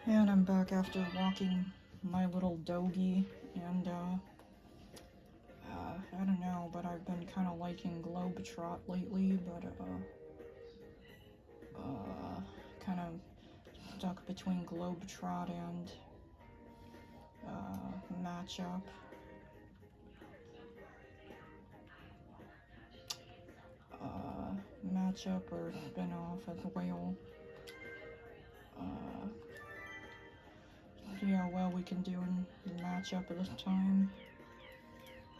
And I'm back after walking my little doggy, and I don't know, but I've been kind of liking Globetrot lately, but kind of stuck between Globetrot and Matchup. Matchup or spin-off as well. See how well we can do in Matchup at this time.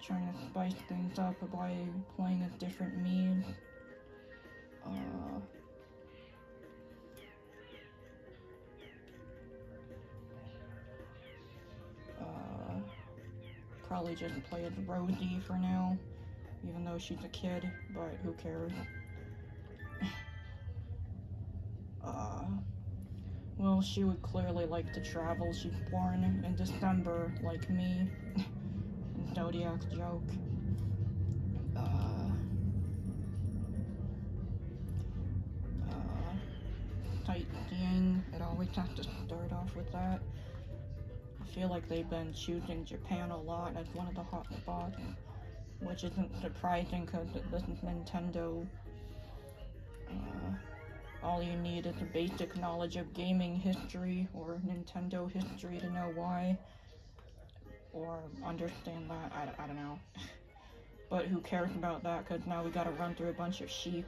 Trying to spice things up by playing a different meme. Probably just play as Rosie for now, even though she's a kid, but who cares? Well, she would clearly like to travel. She's born in December, like me. Zodiac joke. Sightseeing, it always has to start off with that. I feel like they've been choosing Japan a lot as one of the hot spots, which isn't surprising because this is Nintendo. All you need is a basic knowledge of gaming history or Nintendo history to know why, or understand that. I don't know. But who cares about that, because now we gotta run through a bunch of sheep.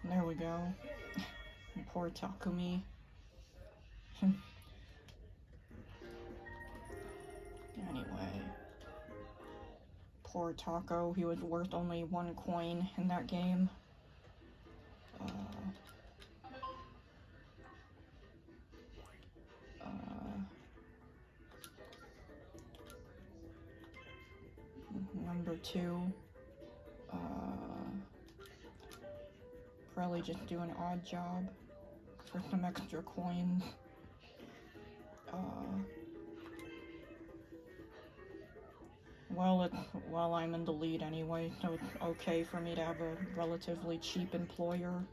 There we go. Poor Takumi. Anyway. Poor Taco, he was worth only 1 coin in that game. Number 2. Probably just do an odd job for some extra coins. Well, I'm in the lead anyway, so it's okay for me to have a relatively cheap employer.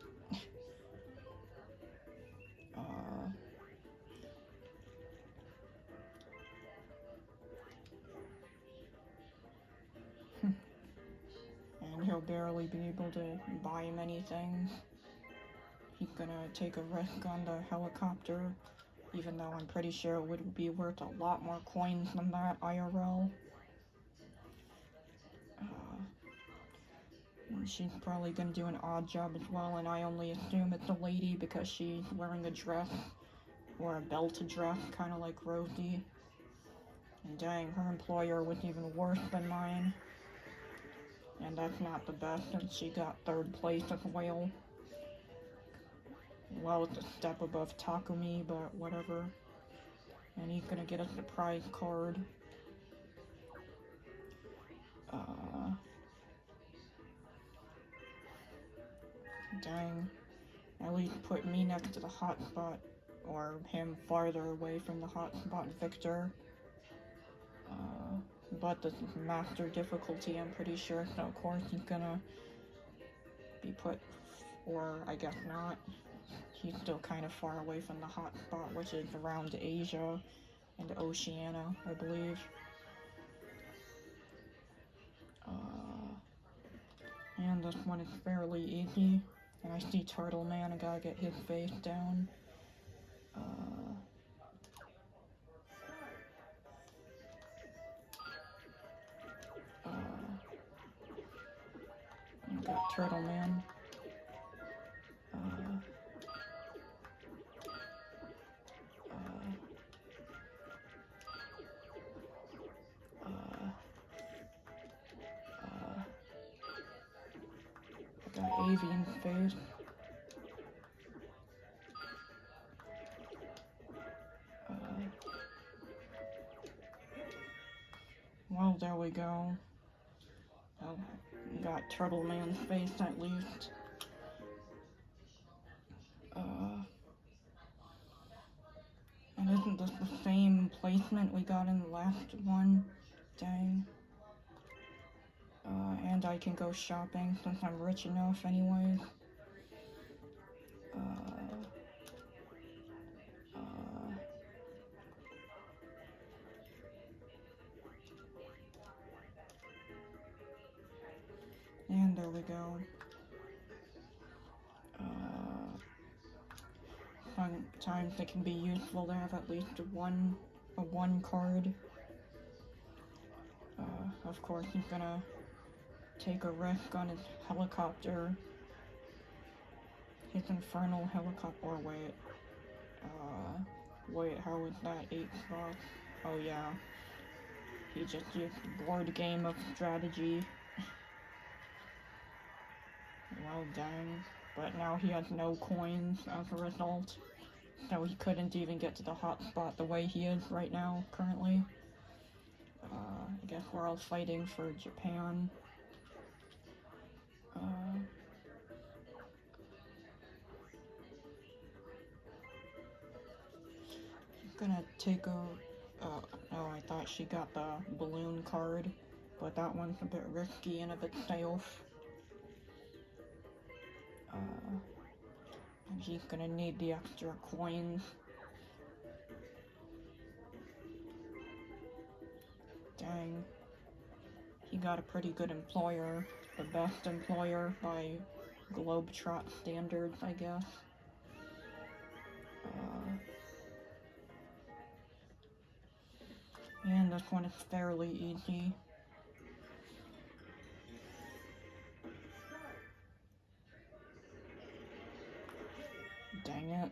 And he'll barely be able to buy many things. He's gonna take a risk on the helicopter, even though I'm pretty sure it would be worth a lot more coins than that IRL. She's probably gonna do an odd job as well, and I only assume it's a lady because she's wearing a dress, or a belted dress, kind of like Rosie. And dang, her employer was even worse than mine. And that's not the best, since she got 3rd place as well. Well, it's a step above Takumi, but whatever. And he's gonna get a surprise card. Dang. At least put me next to the hotspot, or him farther away from the hotspot Victor. But this is master difficulty, I'm pretty sure, so of course he's gonna be put, or I guess not. He's still kind of far away from the hotspot, which is around Asia and Oceania, I believe. And this one is fairly easy. And I see Turtle Man, I gotta get his face down. I got Turtle Man. I got Avian's face. Well, there we go. Got Turtle Man's face at least. And isn't this the same placement we got in the last one? Dang. And and I can go shopping since I'm rich enough anyways. And there we go. Sometimes it can be useful to have at least a one card. Of course, he's gonna take a risk on his helicopter. His infernal helicopter. Or wait, how is that 8 spots? Oh yeah, he just used the board game of strategy. Well, dang. But now he has no coins as a result. So he couldn't even get to the hotspot the way he is right now, currently. I guess we're all fighting for Japan. Gonna take a... oh, I thought she got the balloon card. But that one's a bit risky and a bit safe. And she's gonna need the extra coins. Dang. He got a pretty good employer. The best employer by Globetrot standards, I guess. And this one is fairly easy. Dang it.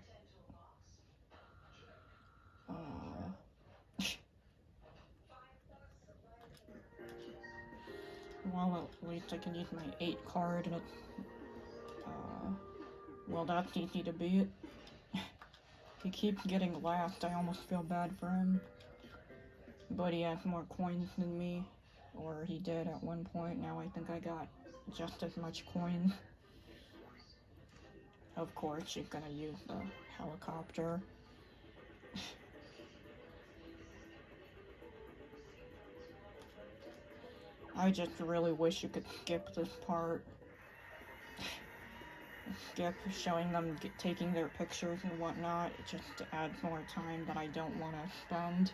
Well, at least I can use my 8 card, and it's, well, that's easy to beat. He keeps getting last, I almost feel bad for him. But he has more coins than me, or he did at one point. Now I think I got just as much coins. Of course, she's gonna use the helicopter. I just really wish you could skip this part. Skip showing them taking their pictures and whatnot. It just adds more time that I don't want to spend.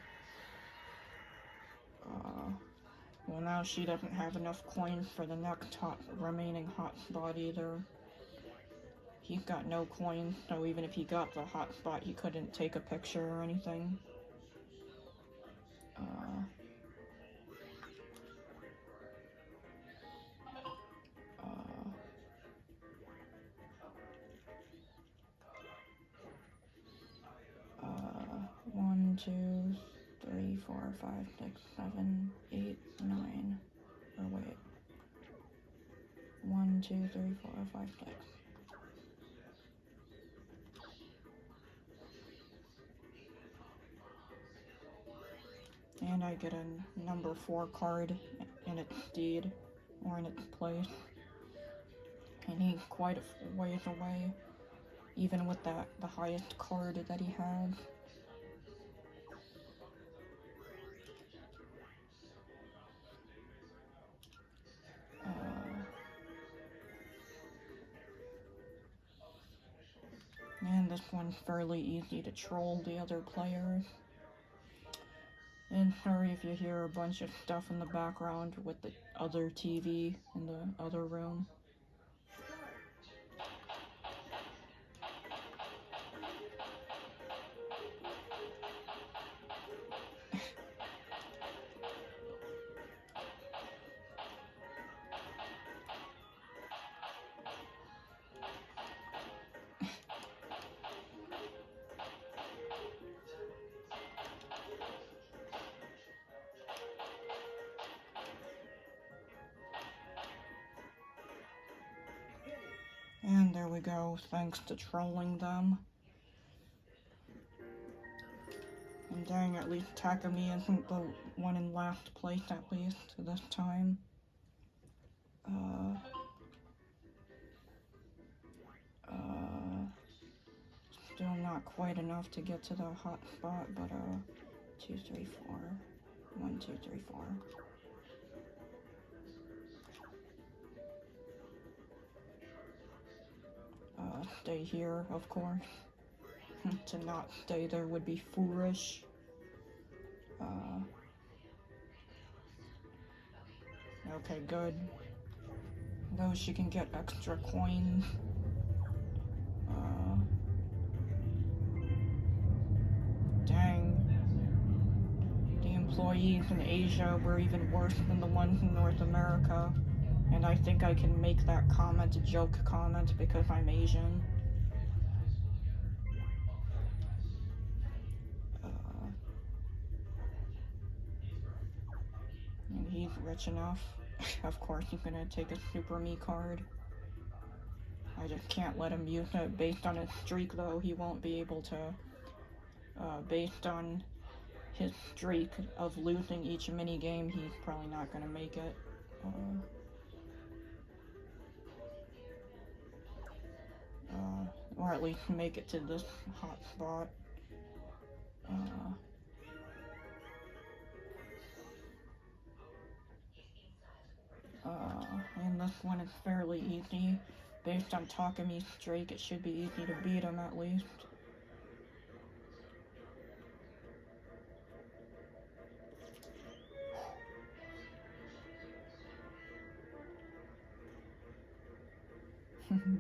Well, now she doesn't have enough coins for the next remaining hotspot either. He's got no coins, so even if he got the hotspot, he couldn't take a picture or anything. 1, 2, 3, 4, 5, 6, 7, 8, 9. Or wait. 1, 2, 3, 4, 5, 6. And I get a number 4 card in its deed, or in its place. And he's quite a ways away, even with the highest card that he has. And this one's fairly easy to troll the other players. And sorry if you hear a bunch of stuff in the background with the other TV in the other room. And there we go, thanks to trolling them. And dang, at least Takumi isn't the one in last place at least this time. Still not quite enough to get to the hot spot, but 2, 3, 4. 1, 2, 3, 4. stay here, of course. To not stay there would be foolish. Okay, good. Though she can get extra coins. Dang. The employees in Asia were even worse than the ones in North America. And I think I can make that comment a joke comment because I'm Asian. And he's rich enough. Of course he's gonna take a Super Me card. I just can't let him use it. Based on his streak though, he won't be able to. Based on his streak of losing each mini game, he's probably not gonna make it. Or at least make it to this hot spot. And this one is fairly easy. Based on Takami's streak, it should be easy to beat him at least.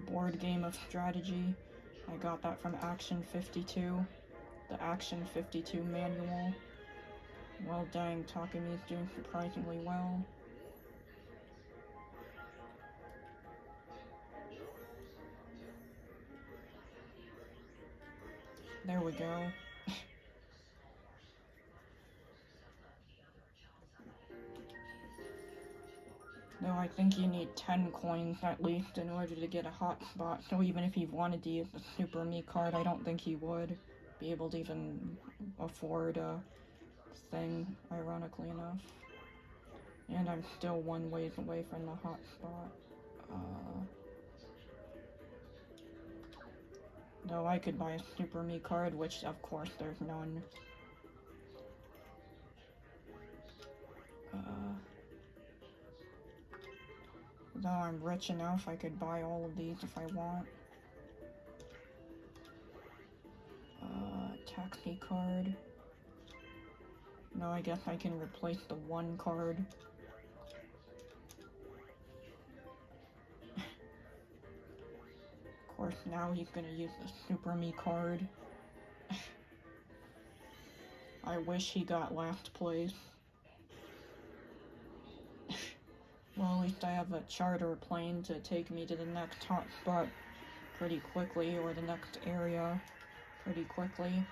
Board game of strategy. I got that from Action 52. The Action 52 manual. Well, dang, Takami's doing surprisingly well. There we go. Though I think you need 10 coins at least in order to get a hot spot, so even if he wanted to use the Super Me card, I don't think he would be able to even afford a thing, ironically enough. And I'm still one ways away from the hot spot. Though I could buy a Super Me card, which of course there's none. Though I'm rich enough, I could buy all of these if I want. Taxi card. No, I guess I can replace the one card. Of course, now he's gonna use the Super Me card. I wish he got last place. Well, at least I have a charter plane to take me to the next hot spot pretty quickly, or the next area pretty quickly.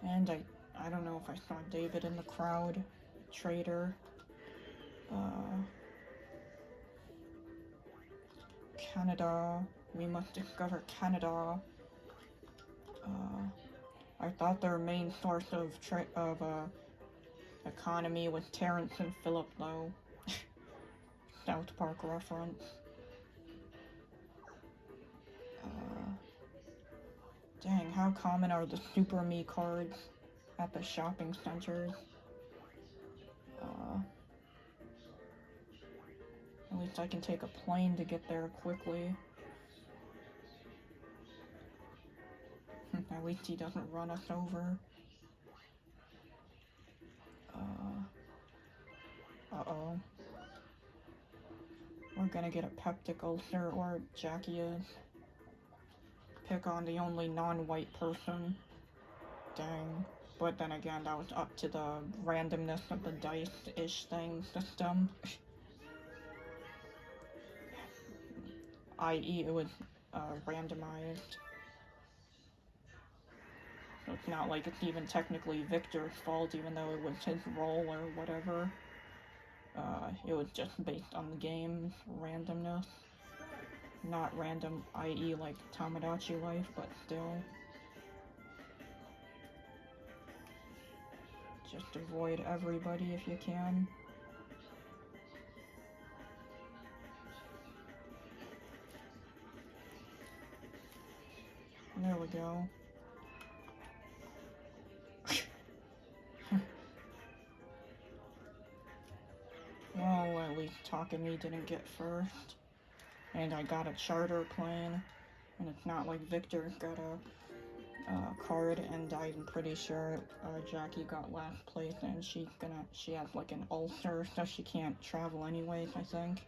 And I don't know if I saw David in the crowd. Trader. Canada. We must discover Canada. I thought their main source of economy was Terrence and Phillip, though. South Park reference. Dang, how common are the Super Me cards at the shopping centers? At least I can take a plane to get there quickly. At least he doesn't run us over. Uh-oh. We're gonna get a peptic ulcer, or Jackie is. Pick on the only non-white person. Dang. But then again, that was up to the randomness of the dice-ish thing system. I.e., it was randomized. So it's not like it's even technically Victor's fault, even though it was his role or whatever. It was just based on the game's randomness. Not random, i.e. like Tomodachi Life, but still. Just avoid everybody if you can. There we go. Well, At least Takumi didn't get first. And I got a charter plane. And it's not like Victor got a card, and I'm pretty sure Jackie got last place, and she has like an ulcer, so she can't travel anyways, I think.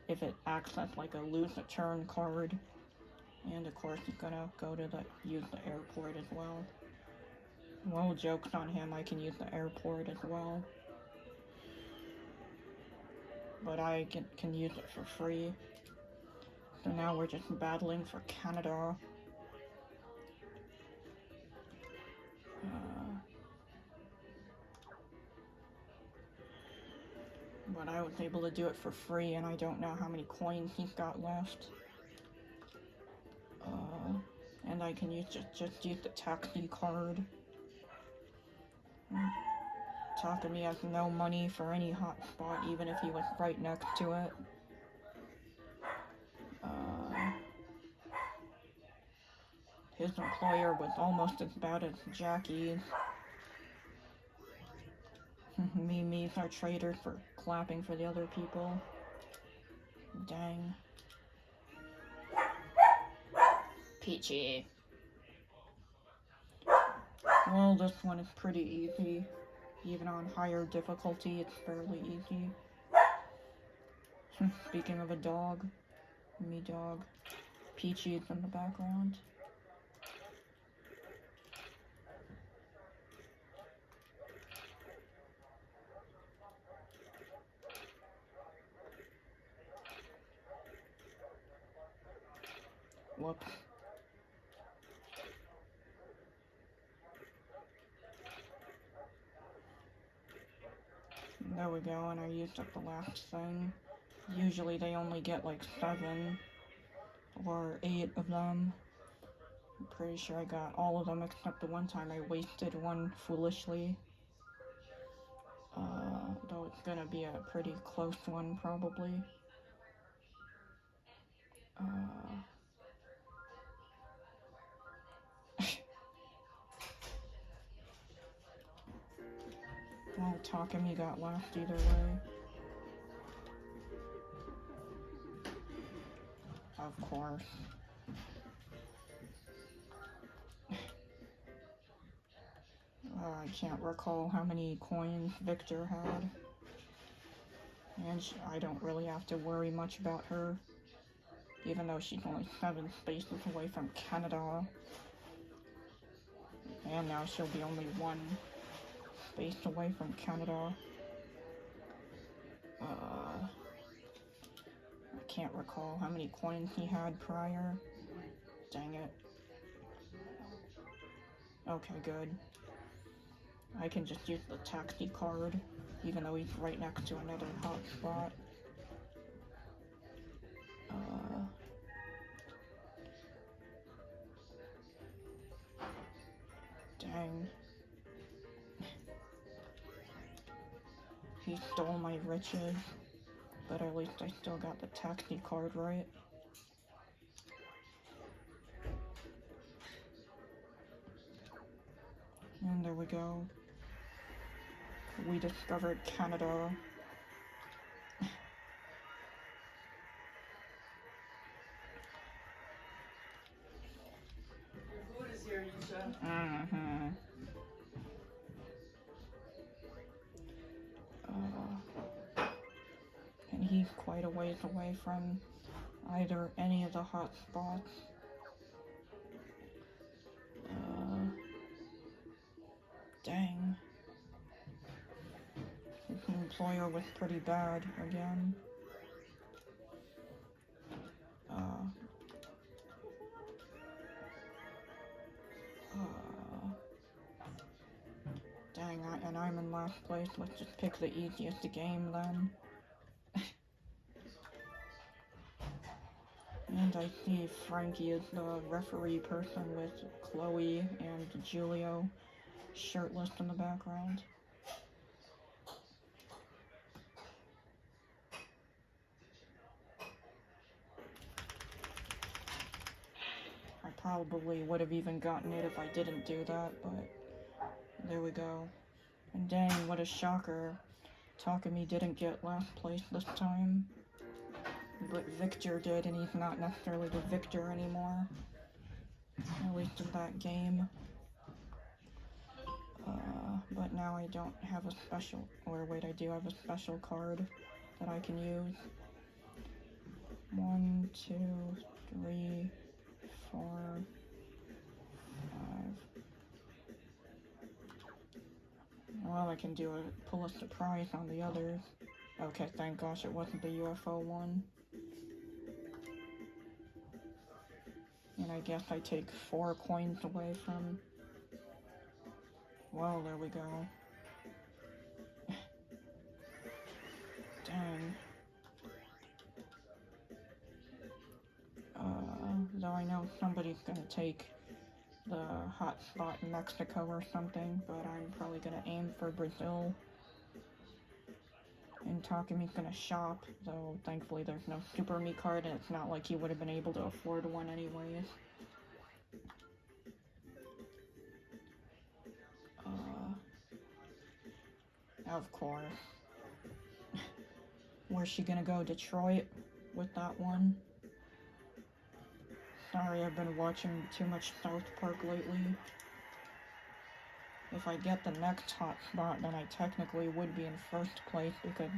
If it acts as like a lose a turn card. And of course he's gonna go to use the airport as well. Well, joke's on him, I can use the airport as well. But I can use it for free. So now we're just battling for Canada. But I was able to do it for free, and I don't know how many coins he's got left. And I can just use the taxi card. Takumi has no money for any hotspot, even if he was right next to it. His employer was almost as bad as Jackie's. Me's our traitor for clapping for the other people. Dang. Peachy. Well, this one is pretty easy. Even on higher difficulty, it's fairly easy. Speaking of a dog, me dog. Peachy is in the background. Whoops. There we go, and I used up the last thing. Usually they only get like 7 or 8 of them. I'm pretty sure I got all of them except the one time I wasted one foolishly. Though it's gonna be a pretty close one probably. Well, Takumi got last either way. Of course. I can't recall how many coins Victor had. And I don't really have to worry much about her. Even though she's only 7 spaces away from Canada. And now she'll be only 1 space away from Canada. I can't recall how many coins he had prior. Dang it. Okay, good. I can just use the taxi card, even though he's right next to another hotspot. Dang. He stole my riches, but at least I still got the taxi card right. And there we go. We discovered Canada. Your food is here, Yusha. And he's quite a ways away from either any of the hot spots. Dang. His employer was pretty bad again. Dang, and I'm in last place. Let's just pick the easiest game then. And I see Frankie is the referee person with Chloe and Julio shirtless in the background. I probably would have even gotten it if I didn't do that, but there we go. And dang, what a shocker. Takumi didn't get last place this time, but Victor did, and he's not necessarily the victor anymore. At least in that game. But now I don't have a special, or wait, I do have a special card that I can use. 1, 2, 3, 4, 5. Well, I can pull a surprise on the others. Okay, thank gosh it wasn't the UFO one. And I guess I take 4 coins away from... Well, there we go. Dang. Though I know somebody's gonna take the hot spot in Mexico or something, but I'm probably gonna aim for Brazil. And Takumi's gonna shop, though thankfully there's no Super Me card, and it's not like he would have been able to afford one anyways. Of course. Where's she gonna go? Detroit with that one? Sorry, I've been watching too much South Park lately. If I get the next hot spot, then I technically would be in first place because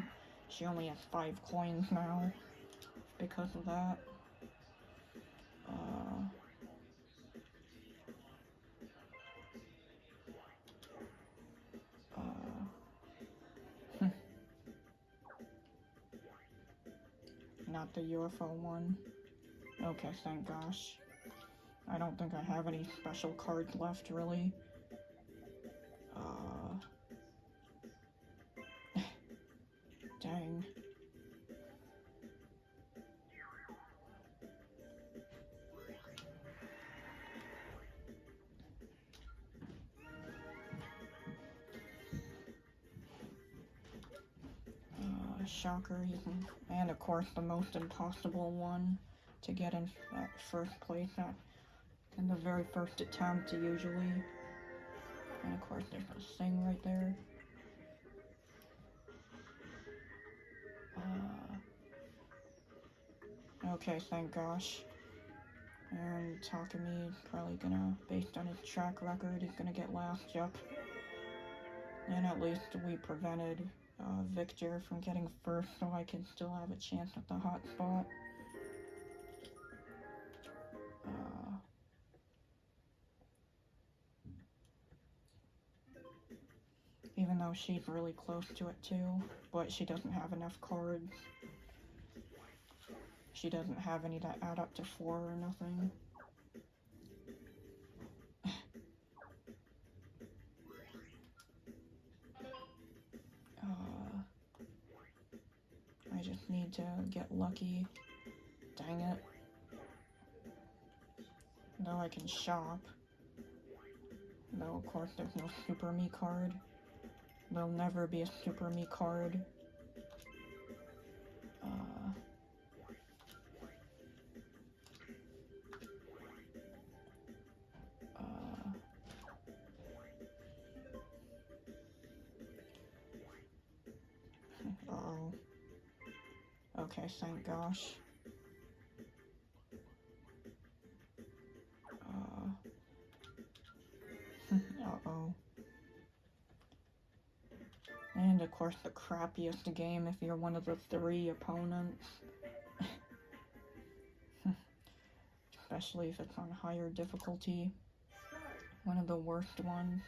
she only has 5 coins now because of that. Not the UFO one. Okay, thank gosh. I don't think I have any special cards left, really. Dang. Shocker, and of course the most impossible one to get in first place in the very first attempt usually. And of course there's a thing right there. Okay, thank gosh. And Takumi probably gonna, based on his track record, he's gonna get last, yep. And at least we prevented Victor from getting first, so I can still have a chance at the hot spot. Even though she's really close to it too, but she doesn't have enough cards. She doesn't have any that add up to 4 or nothing. I just need to get lucky. Dang it. Though I can shop. Though, of course, there's no Super Me card. There'll never be a Super Me card. Uh-oh. Okay, thank gosh. Uh-oh. And of course the crappiest game if you're one of the 3 opponents. Especially if it's on higher difficulty. One of the worst ones.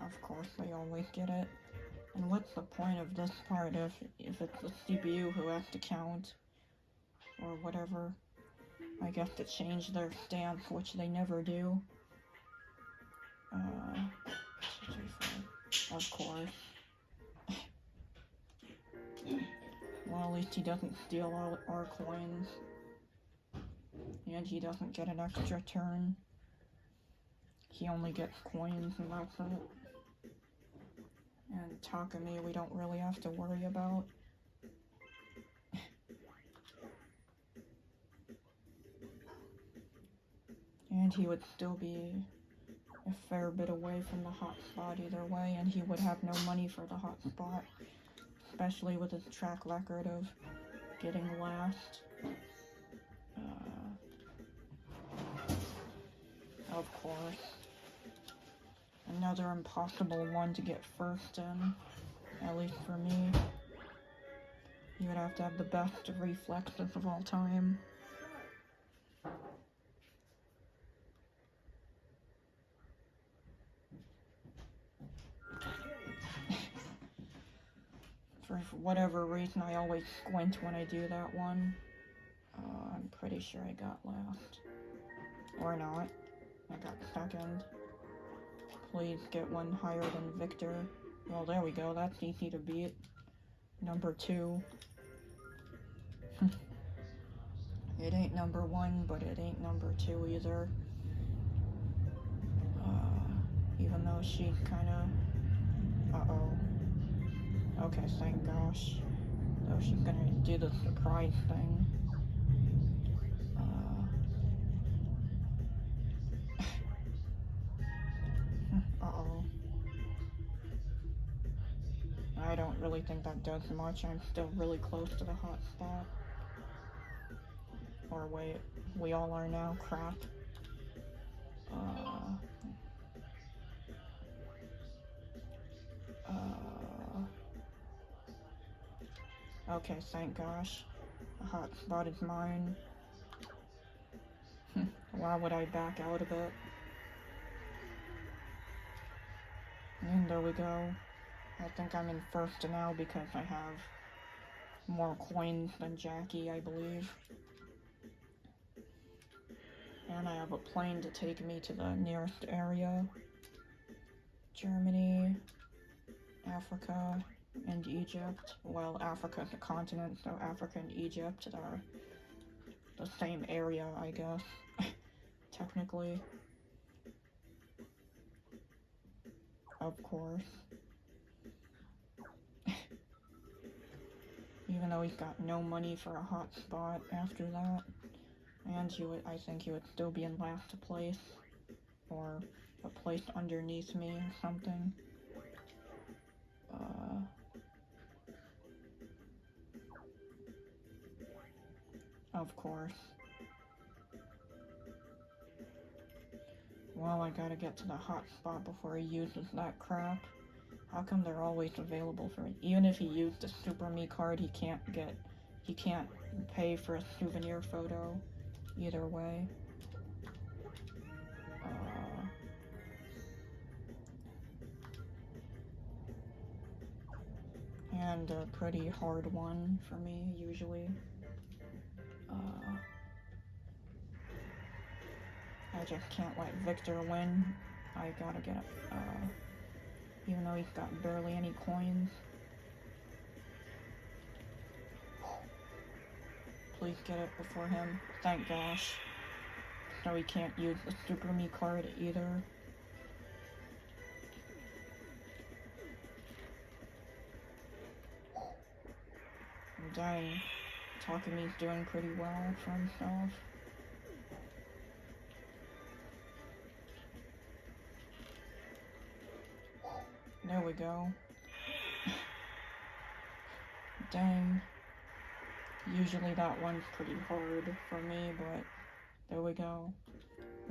Of course, they always get it. And what's the point of this part if it's the CPU who has to count? Or whatever. I guess to change their stance, which they never do. 2, 3, 4. Of course. Well, at least he doesn't steal all our coins. And he doesn't get an extra turn. he only gets coins and that's it. And Takumi we don't really have to worry about. And he would still be a fair bit away from the hotspot either way, and he would have no money for the hotspot, especially with his track record of getting last. Of course. Another impossible one to get first in, at least for me. You would have to have the best reflexes of all time. For whatever reason, I always squint when I do that one. I'm pretty sure I got last. Or not. I got second. Please get one higher than Victor. Well, there we go. That's easy to beat. Number 2. It ain't number 1, but it ain't number 2 either. Even though she kinda... Uh-oh. Okay, thank gosh. Though she's gonna do the surprise thing. Uh-oh. I don't really think that does much. I'm still really close to the hot spot. Or wait, we all are now. Crap. Okay, thank gosh. The hot spot is mine. Why would I back out of it? And there we go. I think I'm in first now because I have more coins than Jackie, I believe. And I have a plane to take me to the nearest area. Germany, Africa, and Egypt. Well, Africa's a continent, so Africa and Egypt are the same area, I guess. Technically. Of course. Even though he's got no money for a hot spot after that. And I think he would still be in last place. Or a place underneath me or something. Of course. Well, I gotta get to the hot spot before he uses that crap. How come they're always available for me? Even if he used the Super Me card, he can't pay for a souvenir photo. Either way. And a pretty hard one for me, usually. I just can't let Victor win. I gotta get it. Even though he's got barely any coins. Please get it before him. Thank gosh. So he can't use the Super Me card either. Dang. Takumi's doing pretty well for himself. There we go. Dang. Usually that one's pretty hard for me, but there we go.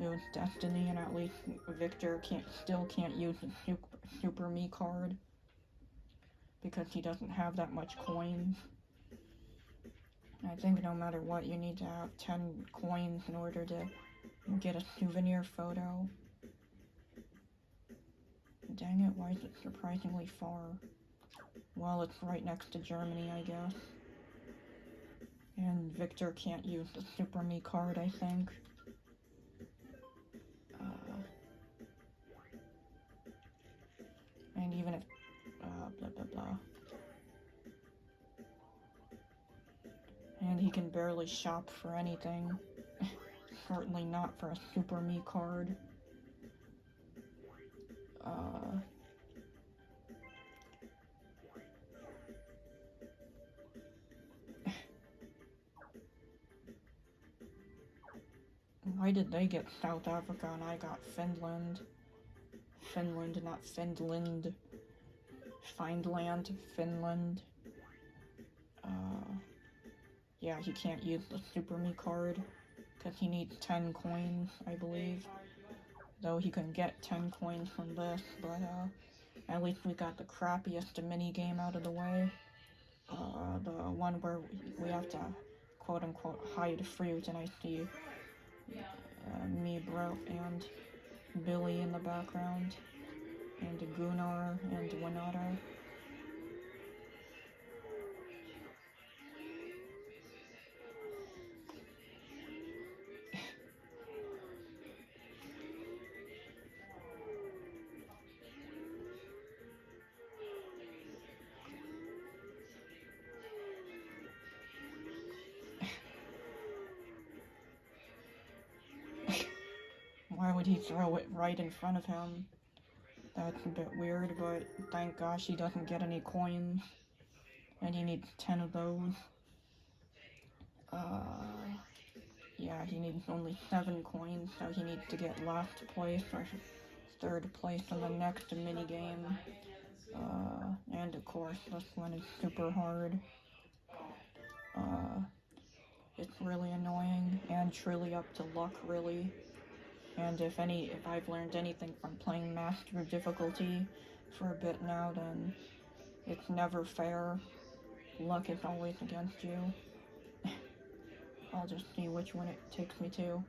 It was destiny, and at least Victor still can't use the Super Me card because he doesn't have that much coins. I think no matter what, you need to have 10 coins in order to get a souvenir photo. Dang it, why is it surprisingly far? Well, it's right next to Germany, I guess. And Victor can't use the Super Me card, I think. And even if... blah blah blah. And he can barely shop for anything. Certainly not for a Super Me card. Why did they get South Africa and I got Finland? Finland, not Finland. Fineland, Finland. Yeah, he can't use the Super Me card because he needs 10 coins, I believe. Though he can get 10 coins from this, but at least we got the crappiest mini game out of the way. The one where we have to quote unquote hide fruit, and I see me, Bro, and Billy in the background, and Gunnar and Winata. Why would he throw it right in front of him? That's a bit weird, but thank gosh he doesn't get any coins. And he needs 10 of those. Yeah, he needs only 7 coins, so he needs to get last place or 3rd place in the next mini game. And of course, this one is super hard. It's really annoying and truly up to luck, really. And if I've learned anything from playing Master difficulty for a bit now, then it's never fair. Luck is always against you. I'll just see which one it takes me to.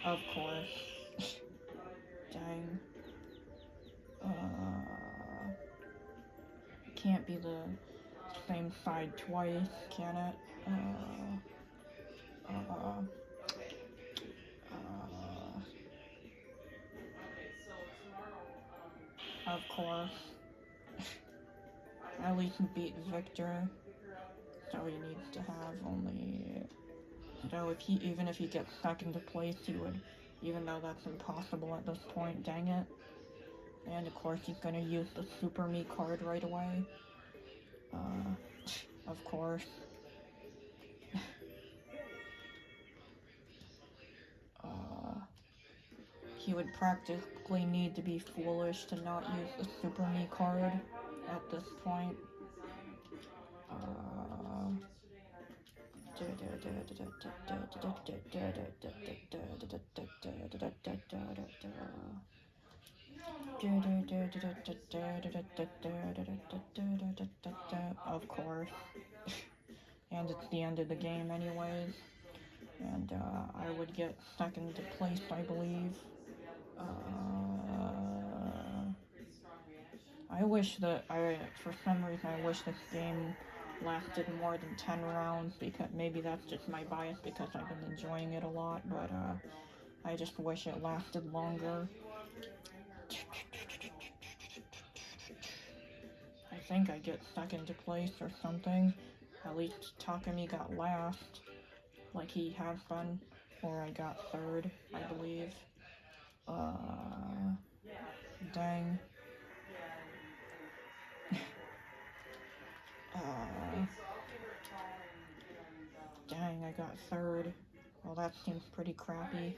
Of course. Dang. Can't be the same side twice, can it? Of course. At least beat Victor. So he needs to have only... So even if he gets second place, he would... Even though that's impossible at this point, dang it. And of course he's gonna use the Super Me card right away. Of course. He would practically need to be foolish to not use the Super Me card at this point. Of course. And it's the end of the game anyways. And I would get second place, I believe. I wish that for some reason, I wish this game lasted more than 10 rounds, because maybe that's just my bias because I've been enjoying it a lot, but I just wish it lasted longer. I think I get second place or something. At least Takumi got last, like he has been, or I got third, I believe. Dang. Dang, I got third. Well, that seems pretty crappy.